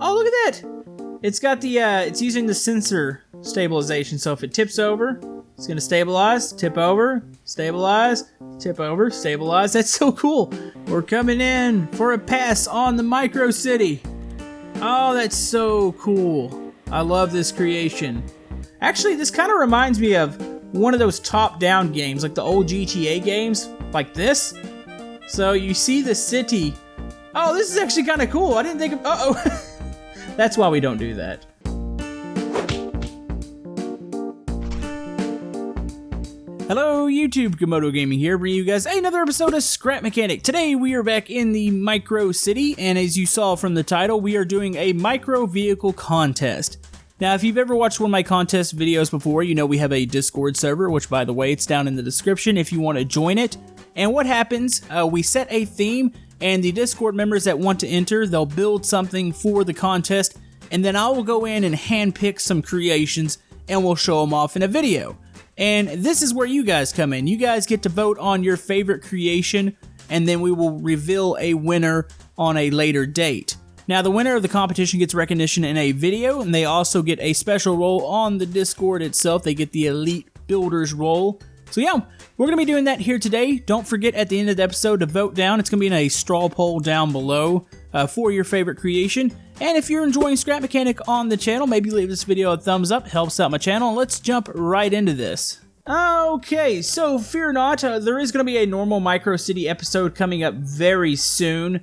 Oh, look at that! It's got the, it's using the sensor stabilization, so if it tips over, it's gonna stabilize, tip over, stabilize, tip over, stabilize. That's so cool! We're coming in for a pass on the Micro City. Oh, that's so cool. I love this creation. Actually, this kind of reminds me of one of those top-down games, like the old GTA games, like this. So you see the city. Oh, this is actually kind of cool. I didn't think of, uh-oh. That's why we don't do that. Hello YouTube, Camodo Gaming here, bringing you guys another episode of Scrap Mechanic. Today we are back in the Micro City, and as you saw from the title, we are doing a micro vehicle contest. Now, if you've ever watched one of my contest videos before, you know we have a Discord server, which by the way, it's down in the description if you want to join it. And what happens, we set a theme, and the Discord members that want to enter, they'll build something for the contest, and then I will go in and handpick some creations, and we'll show them off in a video. And this is where you guys come in. You guys get to vote on your favorite creation, and then we will reveal a winner on a later date. Now, the winner of the competition gets recognition in a video, and they also get a special role on the Discord itself. They get the Elite Builders role. So yeah, we're going to be doing that here today. Don't forget at the end of the episode to vote down. It's going to be in a straw poll down below for your favorite creation. And if you're enjoying Scrap Mechanic on the channel, maybe leave this video a thumbs up. Helps out my channel. Let's jump right into this. Okay, so fear not, there is going to be a normal Micro City episode coming up very soon.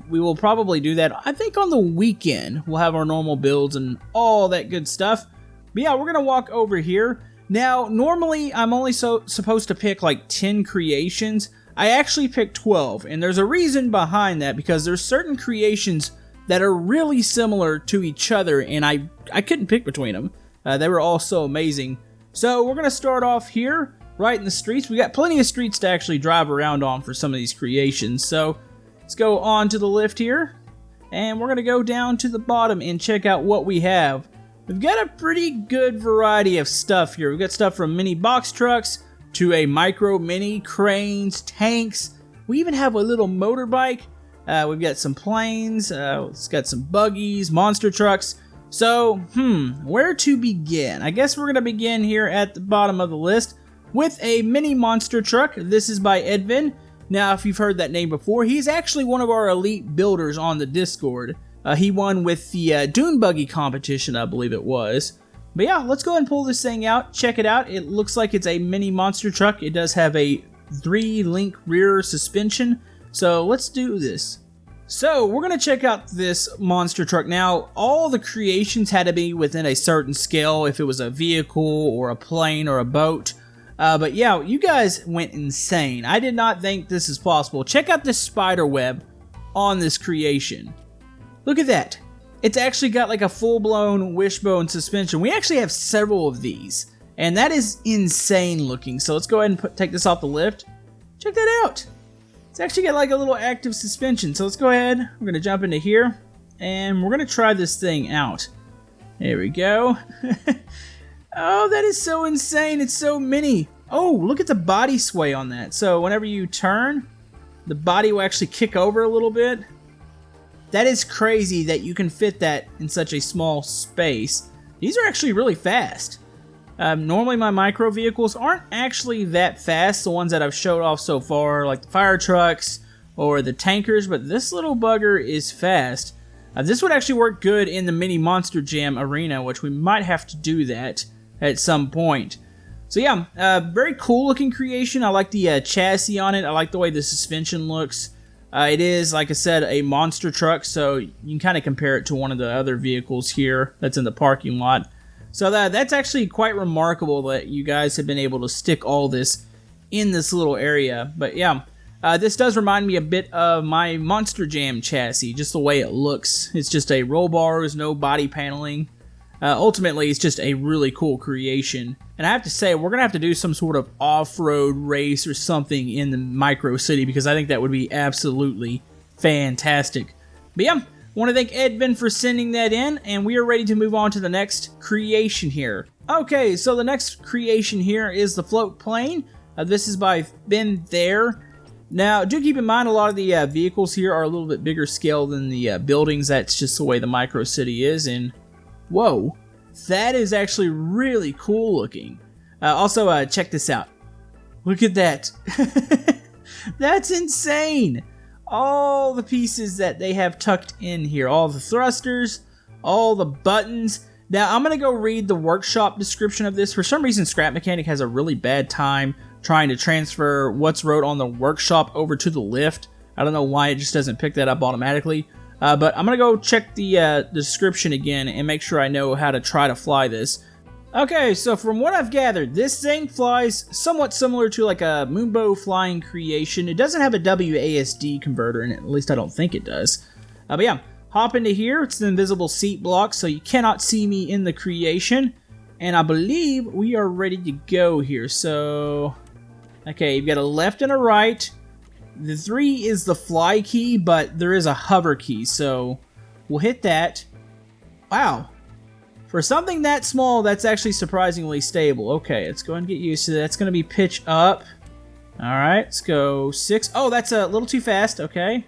We will probably do that, I think, on the weekend. We'll have our normal builds and all that good stuff. But yeah, we're going to walk over here. Now, normally, I'm only supposed to pick like 10 creations. I actually picked 12, and there's a reason behind that, because there's certain creations that are really similar to each other, and I couldn't pick between them. They were all so amazing. So we're going to start off here, right in the streets. We got plenty of streets to actually drive around on for some of these creations. So let's go on to the left here, and we're going to go down to the bottom and check out what we have. We've got a pretty good variety of stuff here. We've got stuff from mini box trucks to a micro mini, cranes, tanks. We even have a little motorbike. We've got some planes. It's got some buggies, monster trucks. So, where to begin? I guess we're going to begin here at the bottom of the list with a mini monster truck. This is by Edvin. Now, if you've heard that name before, he's actually one of our elite builders on the Discord. He won with the Dune Buggy competition, I believe it was. But yeah, let's go ahead and pull this thing out, check it out. It looks like it's a mini monster truck. It does have a 3-link rear suspension. So let's do this. So we're going to check out this monster truck. Now, all the creations had to be within a certain scale, if it was a vehicle or a plane or a boat. But yeah, you guys went insane. I did not think this is possible. Check out this spider web on this creation. Look at that. It's actually got like a full-blown wishbone suspension. We actually have several of these, and that is insane looking. So let's go ahead and take this off the lift. Check that out. It's actually got like a little active suspension. So let's go ahead. We're going to jump into here, and we're going to try this thing out. There we go. Oh, that is so insane. It's so mini. Oh, look at the body sway on that. So whenever you turn, the body will actually kick over a little bit. That is crazy that you can fit that in such a small space. These are actually really fast. Normally my micro vehicles aren't actually that fast, the ones that I've showed off so far, like the fire trucks or the tankers, but this little bugger is fast. This would actually work good in the mini Monster Jam arena, which we might have to do that at some point. So yeah, very cool looking creation. I like the chassis on it. I like the way the suspension looks. It is, like I said, a monster truck, so you can kind of compare it to one of the other vehicles here that's in the parking lot. So that's actually quite remarkable that you guys have been able to stick all this in this little area. But yeah, this does remind me a bit of my Monster Jam chassis, just the way it looks. It's just a roll bars, no body paneling. Ultimately, it's just a really cool creation. And I have to say, we're going to have to do some sort of off-road race or something in the Micro City, because I think that would be absolutely fantastic. But yeah, I want to thank Edvin for sending that in, and we are ready to move on to the next creation here. Okay, so the next creation here is the float plane. This is by Ben There. Now, do keep in mind a lot of the vehicles here are a little bit bigger scale than the buildings. That's just the way the micro city is. And whoa, that is actually really cool looking. Also, check this out. Look at that. That's insane. All the pieces that they have tucked in here. All the thrusters, all the buttons. Now, I'm going to go read the workshop description of this. For some reason, Scrap Mechanic has a really bad time trying to transfer what's wrote on the workshop over to the lift. I don't know why it just doesn't pick that up automatically. But I'm going to go check the description again and make sure I know how to try to fly this. Okay, so from what I've gathered, this thing flies somewhat similar to like a Moonbow flying creation. It doesn't have a WASD converter in it, at least I don't think it does. But yeah, hop into here. It's an invisible seat block, so you cannot see me in the creation. And I believe we are ready to go here. So, okay, you've got a left and a right. The 3 is the fly key, but there is a hover key, so we'll hit that. Wow. For something that small, that's actually surprisingly stable. Okay, let's go and get used to that. That's going to be pitch up. Alright, let's go 6. Oh, that's a little too fast. Okay.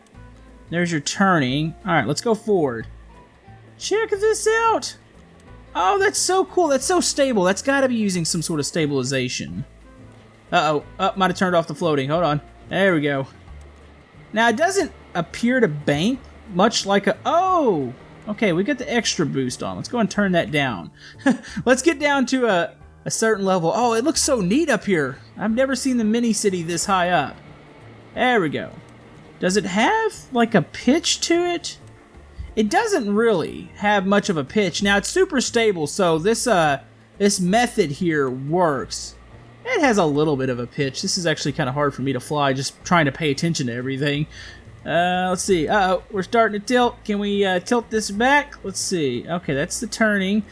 There's your turning. Alright, let's go forward. Check this out. Oh, that's so cool. That's so stable. That's got to be using some sort of stabilization. Uh-oh. Oh, might have turned off the floating. Hold on. There we go. Now, it doesn't appear to bank much like a... Oh! Okay, we got the extra boost on. Let's go and turn that down. Let's get down to a certain level. Oh, it looks so neat up here. I've never seen the mini city this high up. There we go. Does it have like a pitch to it? It doesn't really have much of a pitch. Now, it's super stable, so this method here works. It has a little bit of a pitch. This is actually kind of hard for me to fly, just trying to pay attention to everything. Let's see. Uh-oh, we're starting to tilt. Can we tilt this back? Let's see. Okay, that's the turning.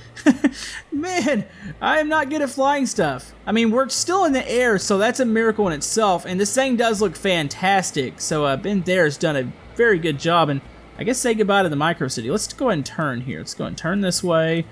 Man, I am not good at flying stuff. I mean, we're still in the air, so that's a miracle in itself. And this thing does look fantastic. So Ben there has done a very good job. And I guess say goodbye to the micro city. Let's go ahead and turn here. Let's go and turn this way.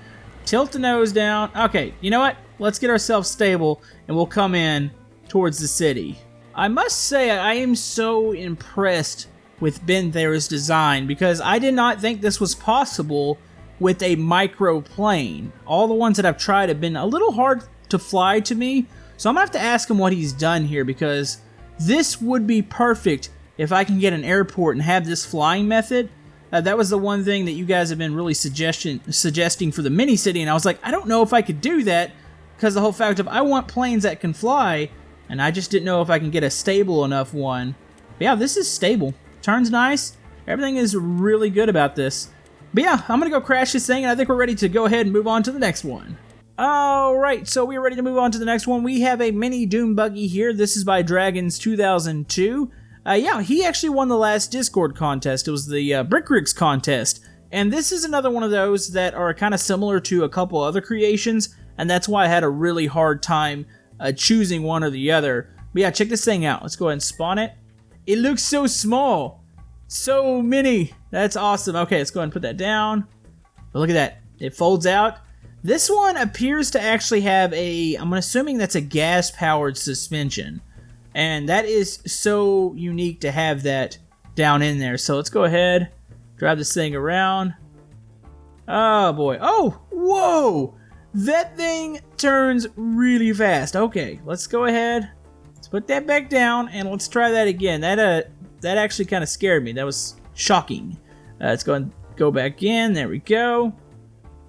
Tilt the nose down. Okay, you know what? Let's get ourselves stable, and we'll come in towards the city. I must say, I am so impressed with Ben Thera's design, because I did not think this was possible with a microplane. All the ones that I've tried have been a little hard to fly to me, so I'm gonna have to ask him what he's done here, because this would be perfect if I can get an airport and have this flying method. That was the one thing that you guys have been really suggesting for the mini city, and I was like, I don't know if I could do that, because the whole fact of I want planes that can fly, and I just didn't know if I can get a stable enough one. But yeah, this is stable. Turns nice. Everything is really good about this. But yeah, I'm going to go crash this thing, and I think we're ready to go ahead and move on to the next one. Alright, so we're ready to move on to the next one. We have a mini Dune buggy here. This is by Dragons 2002. Yeah, he actually won the last Discord contest. It was the Brick Rigs contest. And this is another one of those that are kind of similar to a couple other creations, and that's why I had a really hard time choosing one or the other. But yeah, check this thing out. Let's go ahead and spawn it. It looks so small. So mini. That's awesome. Okay, let's go ahead and put that down. But look at that. It folds out. This one appears to actually have I'm assuming that's a gas-powered suspension. And that is so unique to have that down in there. So let's go ahead, drive this thing around. Oh boy. Oh, whoa. That thing turns really fast. Okay, let's go ahead. Let's put that back down, and let's try that again. That actually kind of scared me. That was shocking. Let's go and go back in. There we go.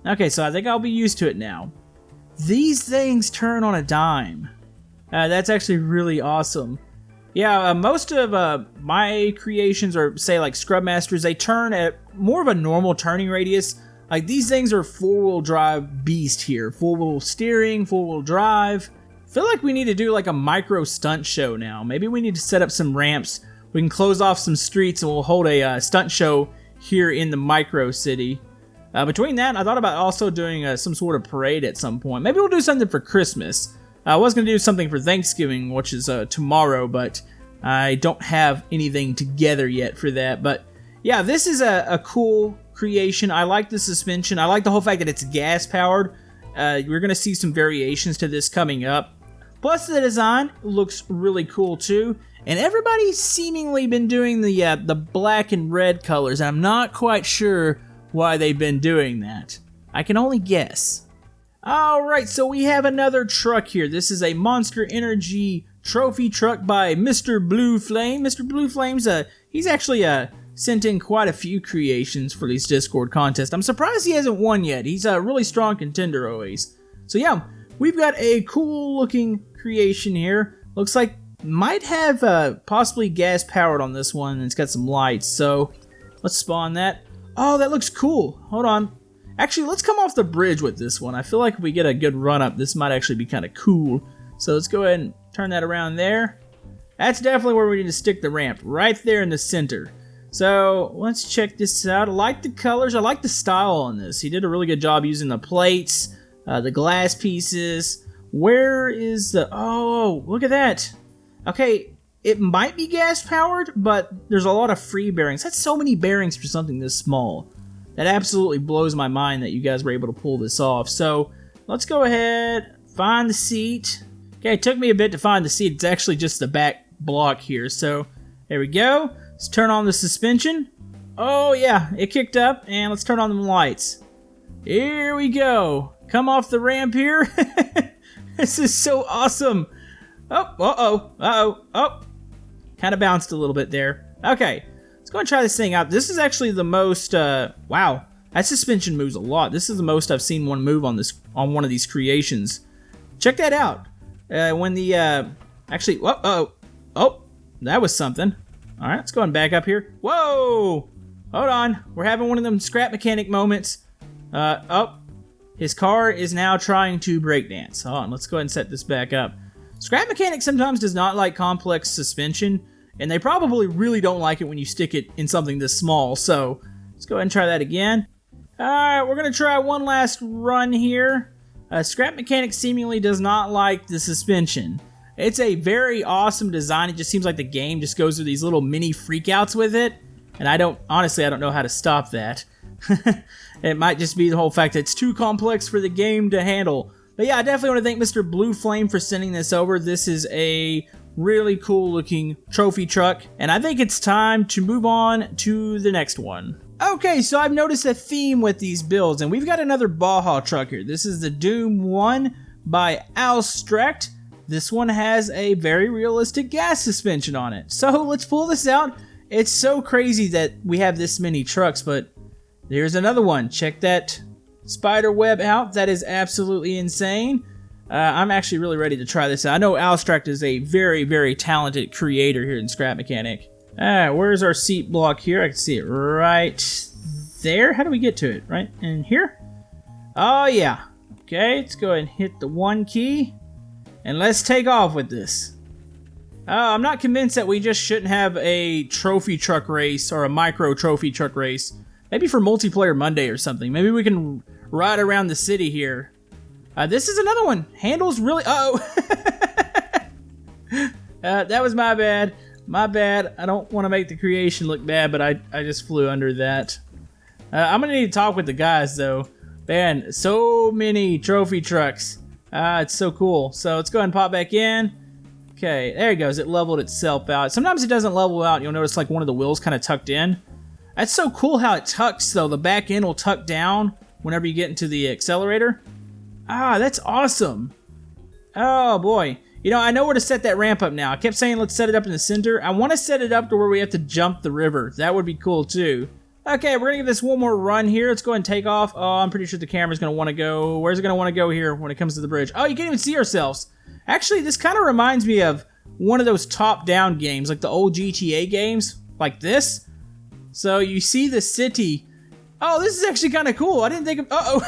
Okay, so I think I'll be used to it now. These things turn on a dime. That's actually really awesome. Yeah, most of my creations, or say like Scrub Masters, they turn at more of a normal turning radius. Like, these things are four-wheel drive beast here. Four-wheel steering, four-wheel drive. I feel like we need to do like a micro stunt show now. Maybe we need to set up some ramps. We can close off some streets and we'll hold a stunt show here in the micro city. Between that, I thought about also doing some sort of parade at some point. Maybe we'll do something for Christmas. I was going to do something for Thanksgiving, which is tomorrow, but I don't have anything together yet for that. But yeah, this is a cool creation. I like the suspension. I like the whole fact that it's gas powered. We're going to see some variations to this coming up. Plus, the design looks really cool too. And everybody's seemingly been doing the black and red colors, and I'm not quite sure why they've been doing that. I can only guess. Alright, so we have another truck here. This is a Monster Energy trophy truck by Mr. Blue Flame. Mr. Blue Flame's he's actually sent in quite a few creations for these Discord contests. I'm surprised he hasn't won yet. He's a really strong contender always. So yeah, we've got a cool looking creation here. Looks like might have possibly gas powered on this one, and it's got some lights. So let's spawn that. Oh, that looks cool. Hold on. Actually, let's come off the bridge with this one. I feel like if we get a good run up, this might actually be kind of cool. So let's go ahead and turn that around there. That's definitely where we need to stick the ramp, right there in the center. So let's check this out. I like the colors. I like the style on this. He did a really good job using the plates, the glass pieces. Where is the... Oh, look at that. Okay, it might be gas powered, but there's a lot of free bearings. That's so many bearings for something this small. That absolutely blows my mind that you guys were able to pull this off. So let's go ahead, find the seat. Okay, it took me a bit to find the seat. It's actually just the back block here. So there we go. Let's turn on the suspension. Oh yeah, it kicked up, and let's turn on the lights. Here we go. Come off the ramp here. This is so awesome. Oh. Kind of bounced a little bit there. Okay, let's go and try this thing out. This is actually the most, wow, that suspension moves a lot. This is the most I've seen one move on one of these creations. Check that out. When the, actually, oh, that was something. All right, let's go and back up here. Whoa, hold on. We're having one of them scrap mechanic moments. His car is now trying to breakdance. Hold on, let's go ahead and set this back up. Scrap mechanic sometimes does not like complex suspension, and they probably really don't like it when you stick it in something this small, so let's go ahead and try that again. Alright, we're going to try one last run here. Scrap mechanic seemingly does not like the suspension. It's a very awesome design. It just seems like the game just goes through these little mini freakouts with it, and honestly, I don't know how to stop that. It might just be the whole fact that it's too complex for the game to handle. But yeah, I definitely want to thank Mr. Blue Flame for sending this over. This is a really cool looking trophy truck, and I think it's time to move on to the next one. Okay, so I've noticed a theme with these builds, and we've got another Baja truck here. This is the Dune 1 by Alstract. This one has a very realistic gas suspension on it. So let's pull this out. It's so crazy that we have this many trucks, but there's another one. Check that spider web out. That is absolutely insane. I'm actually really ready to try this out. I know Alstract is a very, very talented creator here in Scrap Mechanic. Where's our seat block here? I can see it right there. How do we get to it? Right in here? Oh, yeah. Okay, let's go ahead and hit the 1 key. And let's take off with this. I'm not convinced that we just shouldn't have a trophy truck race or a micro trophy truck race. Maybe for Multiplayer Monday or something. Maybe we can ride around the city here. This is another one. Handles really... that was my bad. My bad. I don't want to make the creation look bad, but I just flew under that. I'm going to need to talk with the guys, though. Man, so many trophy trucks. It's so cool. So let's go ahead and pop back in. Okay, there it goes. It leveled itself out. Sometimes it doesn't level out. You'll notice like one of the wheels kind of tucked in. That's so cool how it tucks, though. The back end will tuck down whenever you get into the accelerator. That's awesome. Oh, boy. You know, I know where to set that ramp up now. I kept saying let's set it up in the center. I want to set it up to where we have to jump the river. That would be cool, too. Okay, we're going to give this one more run here. Let's go ahead and take off. Oh, I'm pretty sure the camera's going to want to go... Where's it going to want to go here when it comes to the bridge? Oh, you can't even see ourselves. Actually, this kind of reminds me of one of those top-down games, like the old GTA games, like this. So you see the city. Oh, this is actually kind of cool. I didn't think of... Uh-oh.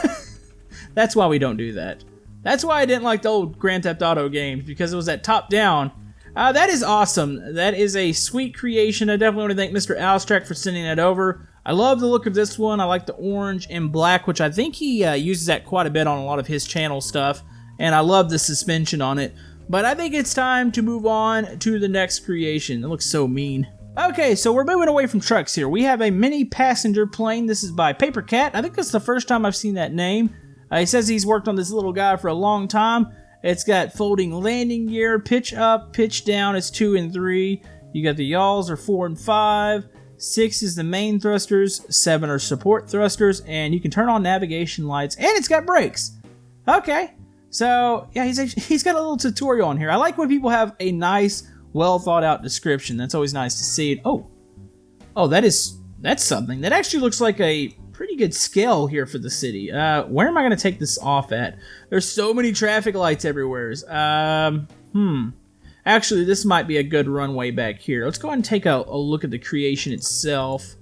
That's why we don't do that. That's why I didn't like the old Grand Theft Auto games, because it was that top-down. That is awesome. That is a sweet creation. I definitely want to thank Mr. Alstract for sending that over. I love the look of this one. I like the orange and black, which I think he uses that quite a bit on a lot of his channel stuff. And I love the suspension on it. But I think it's time to move on to the next creation. It looks so mean. Okay, so we're moving away from trucks here. We have a mini passenger plane. This is by Paper Cat. I think that's the first time I've seen that name. He says he's worked on this little guy for a long time. It's got folding landing gear, pitch up, pitch down is 2 and 3. You got the yaws are 4 and 5. 6 is the main thrusters, 7 are support thrusters, and you can turn on navigation lights, and it's got brakes. Okay, so yeah, he's got a little tutorial on here. I like when people have a nice, well thought out description. That's always nice to see. Oh, that's something. That actually looks like a pretty good scale here for the city. Where am I going to take this off at? There's so many traffic lights everywhere. Actually, this might be a good runway back here. Let's go ahead and take a look at the creation itself.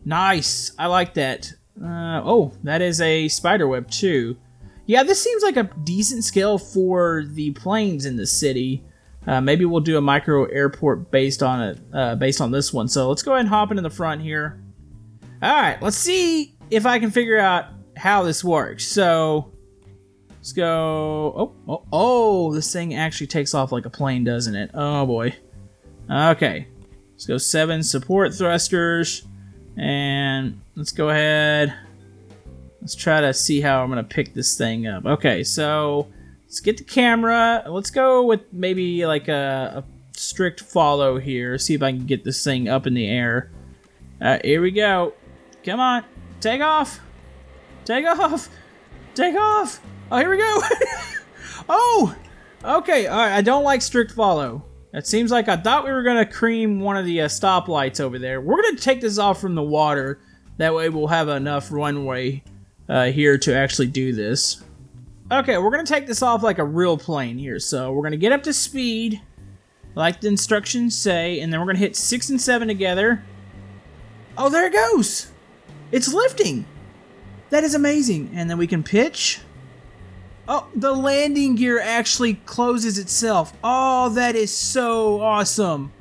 Nice. I like that. Oh, that is a spiderweb too. Yeah, this seems like a decent scale for the planes in the city. Maybe we'll do a micro airport based on it, based on this one. So let's go ahead and hop into the front here. All right, let's see if I can figure out how this works. So let's go. Oh, this thing actually takes off like a plane, doesn't it? Oh boy. Okay, let's go 7 support thrusters, and let's go ahead. Let's try to see how I'm gonna pick this thing up. Okay, so let's get the camera. Let's go with maybe like a strict follow here. See if I can get this thing up in the air. Here we go. Come on, take off. Take off. Take off. Oh, here we go. Oh, okay. All right, I don't like strict follow. It seems like I thought we were gonna cream one of the stoplights over there. We're gonna take this off from the water. That way we'll have enough runway here to actually do this. Okay, we're gonna take this off like a real plane here. So we're gonna get up to speed, like the instructions say, and then we're gonna hit 6 and 7 together. Oh, there it goes. It's lifting. That is amazing. And then we can pitch. Oh, the landing gear actually closes itself. Oh, that is so awesome.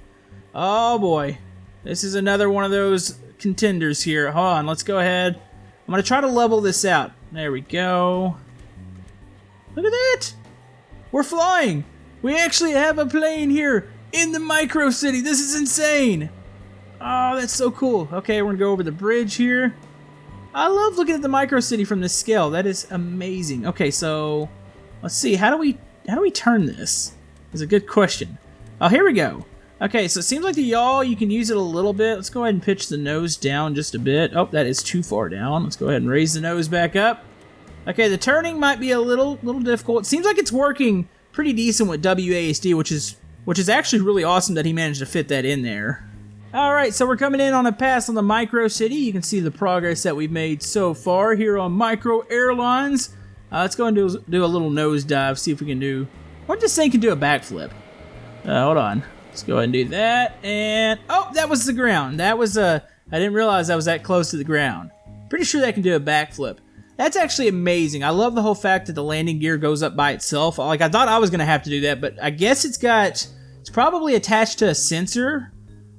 Oh boy. This is another one of those contenders here. Hold on, let's go ahead. I'm gonna try to level this out. There we go. Look at that. We're flying. We actually have a plane here in the micro city. This is insane. Oh, that's so cool. Okay, we're gonna go over the bridge here. I love looking at the micro city from this scale. That is amazing. Okay, so let's see. How do we turn this? Is a good question. Oh, here we go. Okay, so it seems like the yaw, you can use it a little bit. Let's go ahead and pitch the nose down just a bit. Oh, that is too far down. Let's go ahead and raise the nose back up. Okay, the turning might be a little difficult. It seems like it's working pretty decent with WASD, which is actually really awesome that he managed to fit that in there. Alright, so we're coming in on a pass on the micro city. You can see the progress that we've made so far here on Micro Airlines. Let's go and do a little nosedive, see if we can do... What this thing can do a backflip. Hold on. Let's go ahead and do that. And... Oh, that was the ground. That was I didn't realize I was that close to the ground. Pretty sure that can do a backflip. That's actually amazing. I love the whole fact that the landing gear goes up by itself. Like, I thought I was going to have to do that, but I guess it's probably attached to a sensor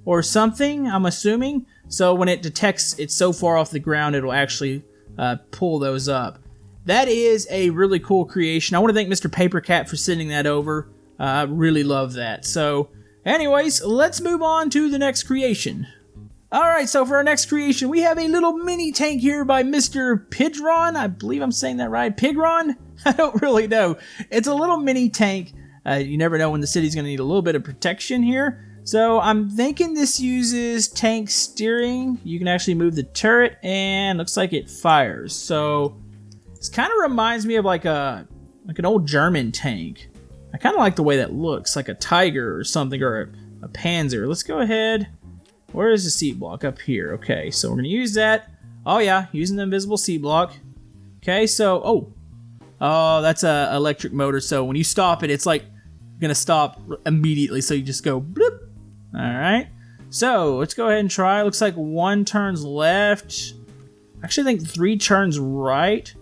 or something, I'm assuming. So when it detects it's so far off the ground, it'll actually pull those up. That is a really cool creation. I want to thank Mr. Papercat for sending that over. I really love that. So anyways, let's move on to the next creation. Alright, so for our next creation, we have a little mini tank here by Mr. Pidron. I believe I'm saying that right. Pigron? I don't really know. It's a little mini tank. You never know when the city's going to need a little bit of protection here. So I'm thinking this uses tank steering. You can actually move the turret, and looks like it fires. So this kind of reminds me of like an old German tank. I kind of like the way that looks, like a Tiger or something, or a Panzer. Let's go ahead. Where is the seat block? Up here. Okay, so we're going to use that. Oh yeah, using the invisible seat block. Okay, so, oh, that's a electric motor. So when you stop it, it's like going to stop immediately. So you just go bloop. Alright, so let's go ahead and try. Looks like 1 turns left. Actually, I think 3 turns right.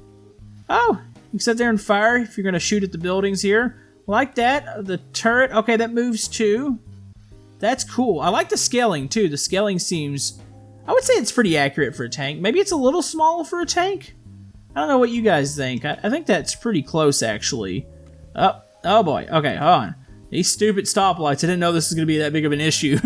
Oh, you can sit there and fire if you're going to shoot at the buildings here. Like that. The turret, okay, that moves too. That's cool. I like the scaling too. The scaling seems, I would say it's pretty accurate for a tank. Maybe it's a little small for a tank. I don't know what you guys think. I think that's pretty close actually. Oh boy. Okay, hold on. These stupid stoplights, I didn't know this was going to be that big of an issue.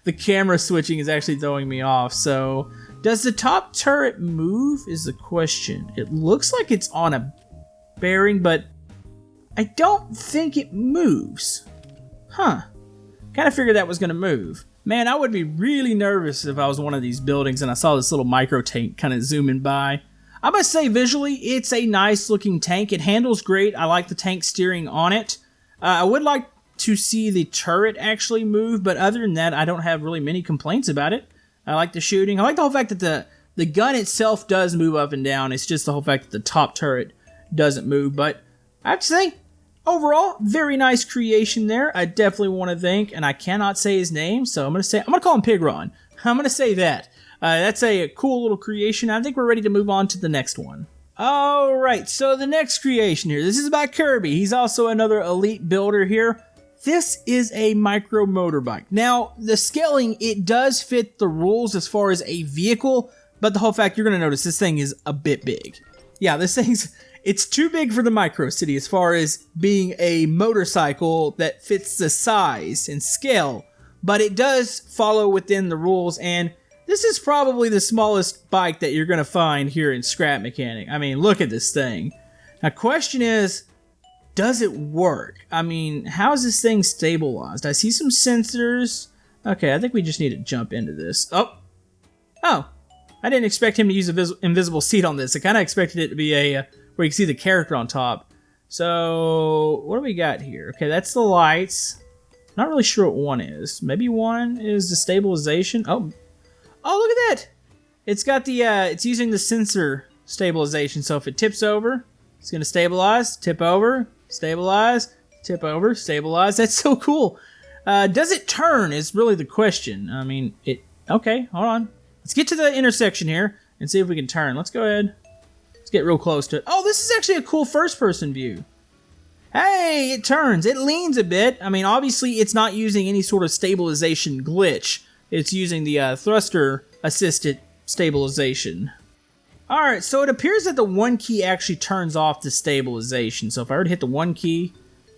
The camera switching is actually throwing me off. So, does the top turret move is the question. It looks like it's on a bearing, but I don't think it moves. Huh. Kind of figured that was going to move. Man, I would be really nervous if I was one of these buildings and I saw this little micro tank kind of zooming by. I must say, visually, it's a nice looking tank. It handles great. I like the tank steering on it. I would like to see the turret actually move, but other than that, I don't have really many complaints about it. I like the shooting. I like the whole fact that the gun itself does move up and down. It's just the whole fact that the top turret doesn't move, but I have to say, overall, very nice creation there. I definitely want to thank, and I cannot say his name, so I'm going to call him Pigron. I'm going to say that. That's a cool little creation. I think we're ready to move on to the next one. Alright, so the next creation here. This is by Kirby. He's also another elite builder here. This is a micro motorbike. Now, the scaling, it does fit the rules as far as a vehicle, but the whole fact, you're going to notice this thing is a bit big. Yeah, it's too big for the micro city as far as being a motorcycle that fits the size and scale, but it does follow within the rules, and this is probably the smallest bike that you're going to find here in Scrap Mechanic. I mean, look at this thing. Now, question is, does it work? I mean, how is this thing stabilized? I see some sensors. Okay, I think we just need to jump into this. Oh, I didn't expect him to use an invisible seat on this. I kind of expected it to be a where you can see the character on top. So, what do we got here? Okay, that's the lights. Not really sure what one is. Maybe one is the stabilization. Oh, look at that! It's got the, it's using the sensor stabilization. So if it tips over, it's going to stabilize, tip over, stabilize, tip over, stabilize. That's so cool. Does it turn is really the question. I mean, okay, hold on. Let's get to the intersection here and see if we can turn. Let's go ahead. Let's get real close to it. Oh, this is actually a cool first-person view. Hey, it turns. It leans a bit. I mean, obviously, it's not using any sort of stabilization glitch. It's using the thruster-assisted stabilization. Alright, so it appears that the 1 key actually turns off the stabilization. So if I were to hit the 1 key,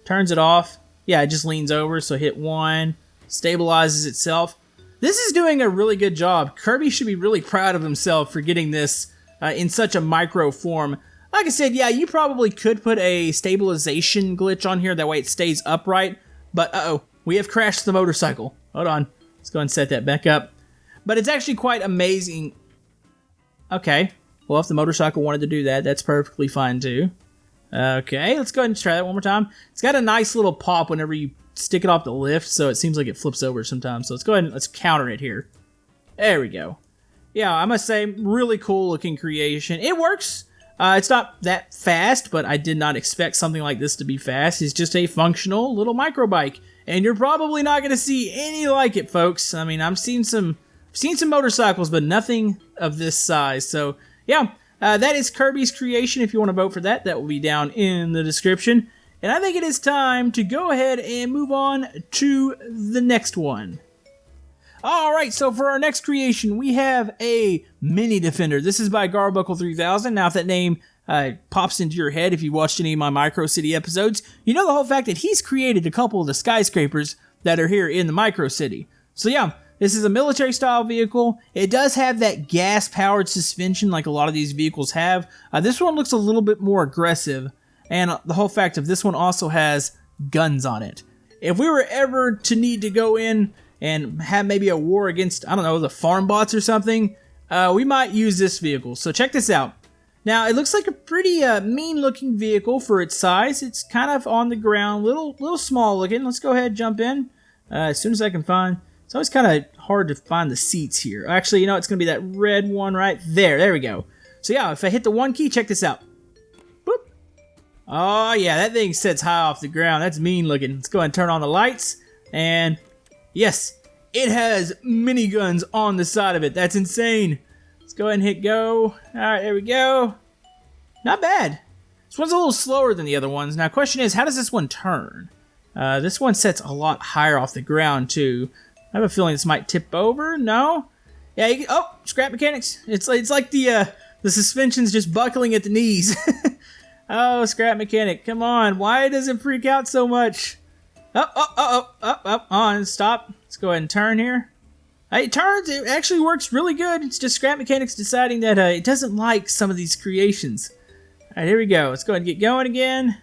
turns it off. Yeah, it just leans over, so hit 1, stabilizes itself. This is doing a really good job. Kirby should be really proud of himself for getting this in such a micro form. Like I said, yeah, you probably could put a stabilization glitch on here, that way it stays upright. But, we have crashed the motorcycle. Hold on. Let's go ahead and set that back up. But it's actually quite amazing. Okay. Well, if the motorcycle wanted to do that, that's perfectly fine too. Okay, let's go ahead and try that one more time. It's got a nice little pop whenever you stick it off the lift, so it seems like it flips over sometimes. So let's go ahead and let's counter it here. There we go. Yeah, I must say, really cool looking creation. It works. It's not that fast, but I did not expect something like this to be fast. It's just a functional little micro bike. And you're probably not going to see any like it, folks. I mean, I've seen some motorcycles, but nothing of this size. So, yeah, that is Kirby's creation. If you want to vote for that, that will be down in the description. And I think it is time to go ahead and move on to the next one. Alright, so for our next creation, we have a Mini Defender. This is by Garbuckle 3000. Now, if that name pops into your head if you watched any of my Micro City episodes, you know the whole fact that he's created a couple of the skyscrapers that are here in the Micro City. So yeah, this is a military style vehicle. It does have that gas powered suspension like a lot of these vehicles have. This one looks a little bit more aggressive, and the whole fact of this one also has guns on it. If we were ever to need to go in and have maybe a war against, I don't know, the farm bots or something, we might use this vehicle. So check this out. Now, it looks like a pretty mean-looking vehicle for its size. It's kind of on the ground, little small-looking. Let's go ahead and jump in as soon as I can find. It's always kind of hard to find the seats here. Actually, you know, it's going to be that red one right there. There we go. So, yeah, if I hit the 1 key, check this out. Boop. Oh, yeah, that thing sits high off the ground. That's mean-looking. Let's go ahead and turn on the lights. And, yes, it has miniguns on the side of it. That's insane. Let's go ahead and hit go. Alright, there we go. Not bad. This one's a little slower than the other ones. Now, question is, how does this one turn? This one sets a lot higher off the ground, too. I have a feeling this might tip over. No? Yeah, oh, scrap mechanics. It's like the suspension's just buckling at the knees. Oh, scrap mechanic, come on. Why does it freak out so much? On, stop. Let's go ahead and turn here. It turns, it actually works really good. It's just Scrap Mechanics deciding that it doesn't like some of these creations. Alright, here we go. Let's go ahead and get going again.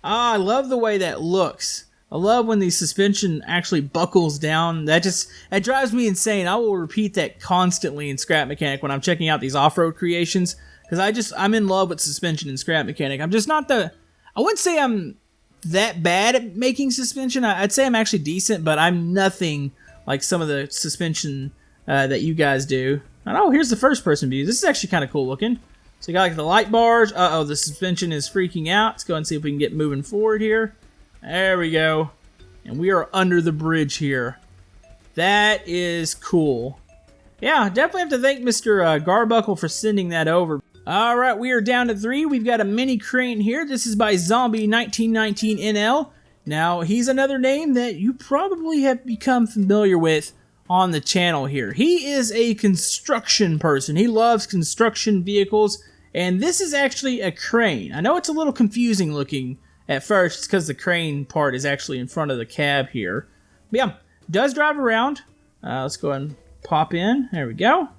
Ah, I love the way that looks. I love when the suspension actually buckles down. That drives me insane. I will repeat that constantly in Scrap Mechanic when I'm checking out these off-road creations, because I'm in love with suspension in Scrap Mechanic. I'm just not I wouldn't say I'm that bad at making suspension. I'd say I'm actually decent, but I'm nothing like some of the suspension that you guys do. And oh, here's the first person view. This is actually kind of cool looking. So you got like the light bars. Uh-oh, the suspension is freaking out. Let's go and see if we can get moving forward here. There we go. And we are under the bridge here. That is cool. Yeah, definitely have to thank Mr. Garbuckle for sending that over. Alright, we are down to 3. We've got a mini crane here. This is by Zombie1919NL. Now, he's another name that you probably have become familiar with on the channel here. He is a construction person. He loves construction vehicles, and this is actually a crane. I know it's a little confusing looking at first. It's because the crane part is actually in front of the cab here. But yeah, does drive around. Let's go ahead and pop in. There we go.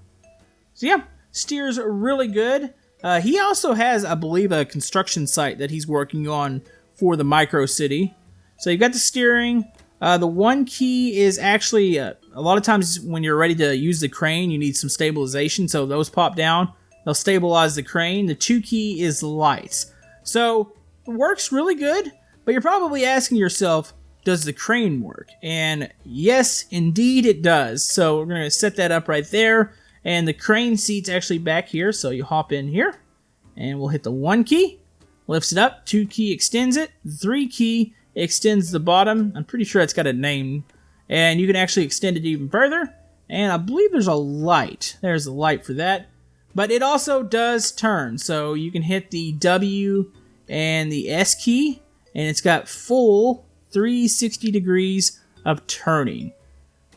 So yeah, steers really good. He also has, I believe, a construction site that he's working on for the micro city. So you've got the steering. The one key is actually, a lot of times when you're ready to use the crane, you need some stabilization. So those pop down. They'll stabilize the crane. The 2 key is lights. So it works really good, but you're probably asking yourself, does the crane work? And yes, indeed it does. So we're going to set that up right there. And the crane seat's actually back here. So you hop in here and we'll hit the 1 key, lifts it up, 2 key extends it, 3 key extends the bottom. I'm pretty sure it's got a name. And you can actually extend it even further. And I believe there's a light. There's a light for that. But it also does turn. So you can hit the W and the S key, and it's got full 360 degrees of turning.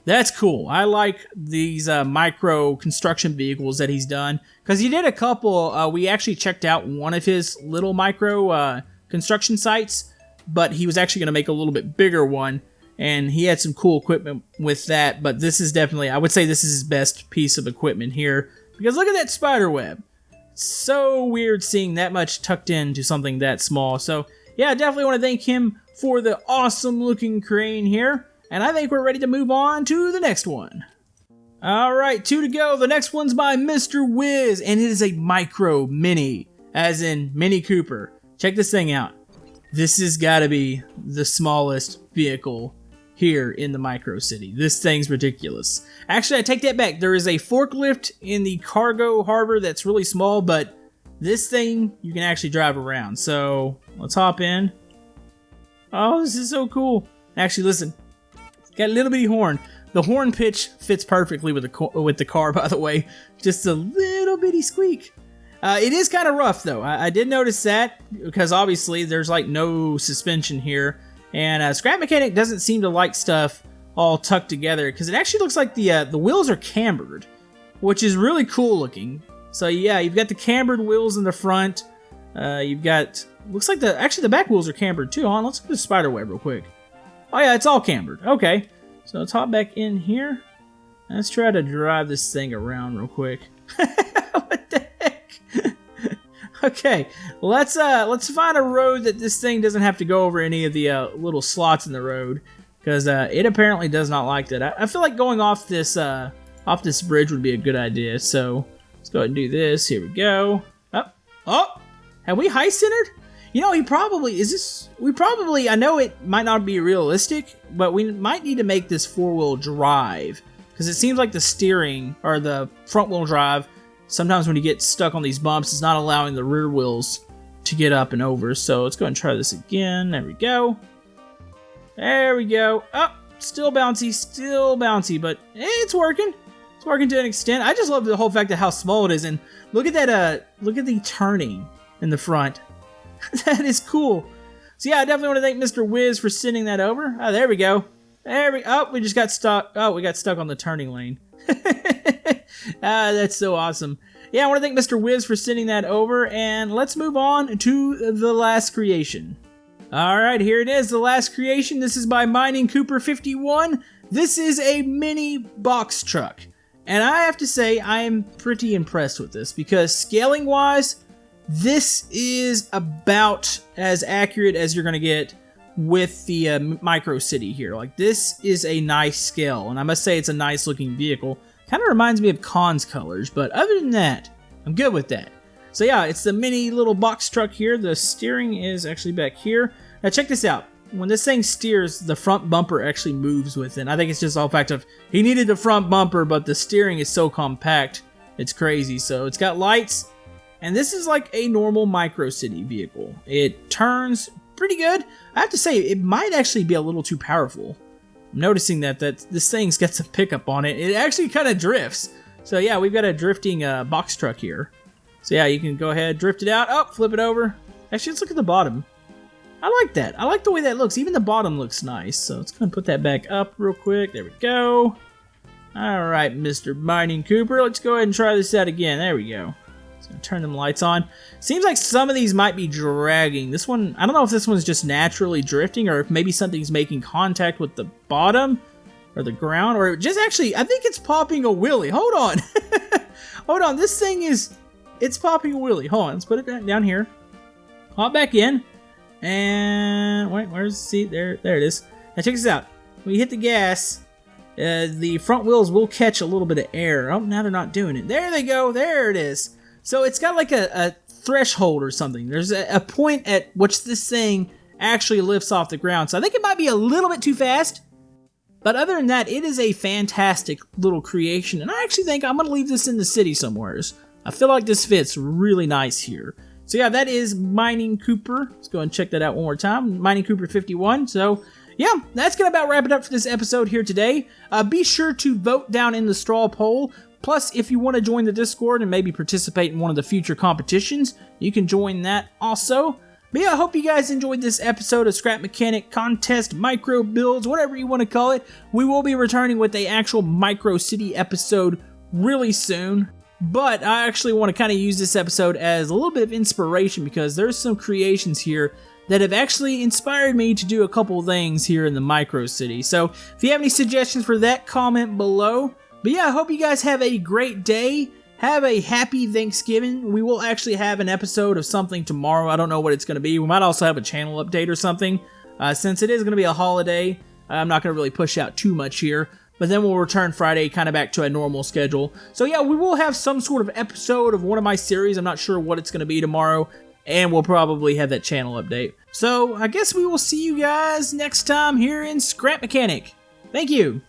That's cool. I like these micro construction vehicles that he's done, because he did a couple. We actually checked out one of his little micro construction sites, but he was actually going to make a little bit bigger one, and he had some cool equipment with that. But this is definitely, I would say this is his best piece of equipment here, because look at that spider web. So weird seeing that much tucked into something that small. So yeah, I definitely want to thank him for the awesome looking crane here. And I think we're ready to move on to the next one. Alright, 2 to go. The next one's by Mr. Wiz, and it is a micro mini, as in Mini Cooper. Check this thing out. This has got to be the smallest vehicle here in the micro city. This thing's ridiculous. Actually, I take that back. There is a forklift in the cargo harbor that's really small, but this thing you can actually drive around. So let's hop in. Oh, this is so cool. Actually, listen. It's got a little bitty horn. The horn pitch fits perfectly with the car, by the way. Just a little bitty squeak. It is kind of rough, though. I did notice that, because obviously there's like no suspension here. And Scrap Mechanic doesn't seem to like stuff all tucked together, because it actually looks like the wheels are cambered, which is really cool looking. So yeah, you've got the cambered wheels in the front. You've got, looks like actually the back wheels are cambered too. Hold on, let's look at the spider web real quick. Oh yeah, it's all cambered. Okay, so let's hop back in here. Let's try to drive this thing around real quick. What the heck? Okay, let's find a road that this thing doesn't have to go over any of the little slots in the road, because it apparently does not like that. I feel like going off this bridge would be a good idea. So let's go ahead and do this. Here we go. Oh, have we high centered? You know, I know it might not be realistic, but we might need to make this 4-wheel drive, because it seems like the steering, or the front wheel drive, sometimes when you get stuck on these bumps, it's not allowing the rear wheels to get up and over. So let's go ahead and try this again. There we go. There we go. Oh, still bouncy, but it's working. It's working to an extent. I just love the whole fact of how small it is, and look at that. Look at the turning in the front. That is cool. So yeah, I definitely want to thank Mr. Wiz for sending that over. Oh, there we go. We just got stuck. Oh, we got stuck on the turning lane. That's so awesome. Yeah, I want to thank Mr. Wiz for sending that over, and let's move on to the last creation. Alright, here it is, the last creation. This is by Mining Cooper 51. This is a mini box truck, and I have to say I am pretty impressed with this, because scaling wise, this is about as accurate as you're going to get with the Micro City here. Like, this is a nice scale, and I must say it's a nice looking vehicle. Kind of reminds me of Khan's colors, but other than that, I'm good with that. So yeah, it's the mini little box truck here. The steering is actually back here. Now check this out. When this thing steers, the front bumper actually moves with it. I think it's just all fact of he needed the front bumper, but the steering is so compact, it's crazy. So it's got lights, and this is like a normal Micro City vehicle. It turns pretty good. I have to say, it might actually be a little too powerful. I'm noticing that this thing's got some pickup on it. It actually kind of drifts. So yeah, we've got a drifting box truck here. So yeah, you can go ahead, drift it out. Oh, flip it over. Actually, let's look at the bottom. I like that. I like the way that looks. Even the bottom looks nice. So let's go and put that back up real quick. There we go. All right, Mr. Mining Cooper. Let's go ahead and try this out again. There we go. Let's go turn them lights on. Seems like some of these might be dragging. This one, I don't know if this one's just naturally drifting or if maybe something's making contact with the bottom or the ground, or just actually, I think it's popping a wheelie. Hold on. Hold on. This thing it's popping a wheelie. Hold on. Let's put it down here. Hop back in. And wait, where's the seat? There it is. Now check this out. When you hit the gas, the front wheels will catch a little bit of air. Oh, now they're not doing it. There they go. There it is. So it's got like a threshold or something. There's a point at which this thing actually lifts off the ground. So I think it might be a little bit too fast. But other than that, it is a fantastic little creation. And I actually think I'm going to leave this in the city somewheres. I feel like this fits really nice here. So yeah, that is Mining Cooper. Let's go and check that out one more time. Mining Cooper 51. So yeah, that's going to about wrap it up for this episode here today. Be sure to vote down in the straw poll. Plus, if you want to join the Discord and maybe participate in one of the future competitions, you can join that also. But yeah, I hope you guys enjoyed this episode of Scrap Mechanic Contest, Micro Builds, whatever you want to call it. We will be returning with an actual Micro City episode really soon. But I actually want to kind of use this episode as a little bit of inspiration because there's some creations here that have actually inspired me to do a couple things here in the Micro City. So if you have any suggestions for that, comment below. But yeah, I hope you guys have a great day. Have a happy Thanksgiving. We will actually have an episode of something tomorrow. I don't know what it's going to be. We might also have a channel update or something. Since it is going to be a holiday, I'm not going to really push out too much here. But then we'll return Friday kind of back to a normal schedule. So yeah, we will have some sort of episode of one of my series. I'm not sure what it's going to be tomorrow. And we'll probably have that channel update. So I guess we will see you guys next time here in Scrap Mechanic. Thank you.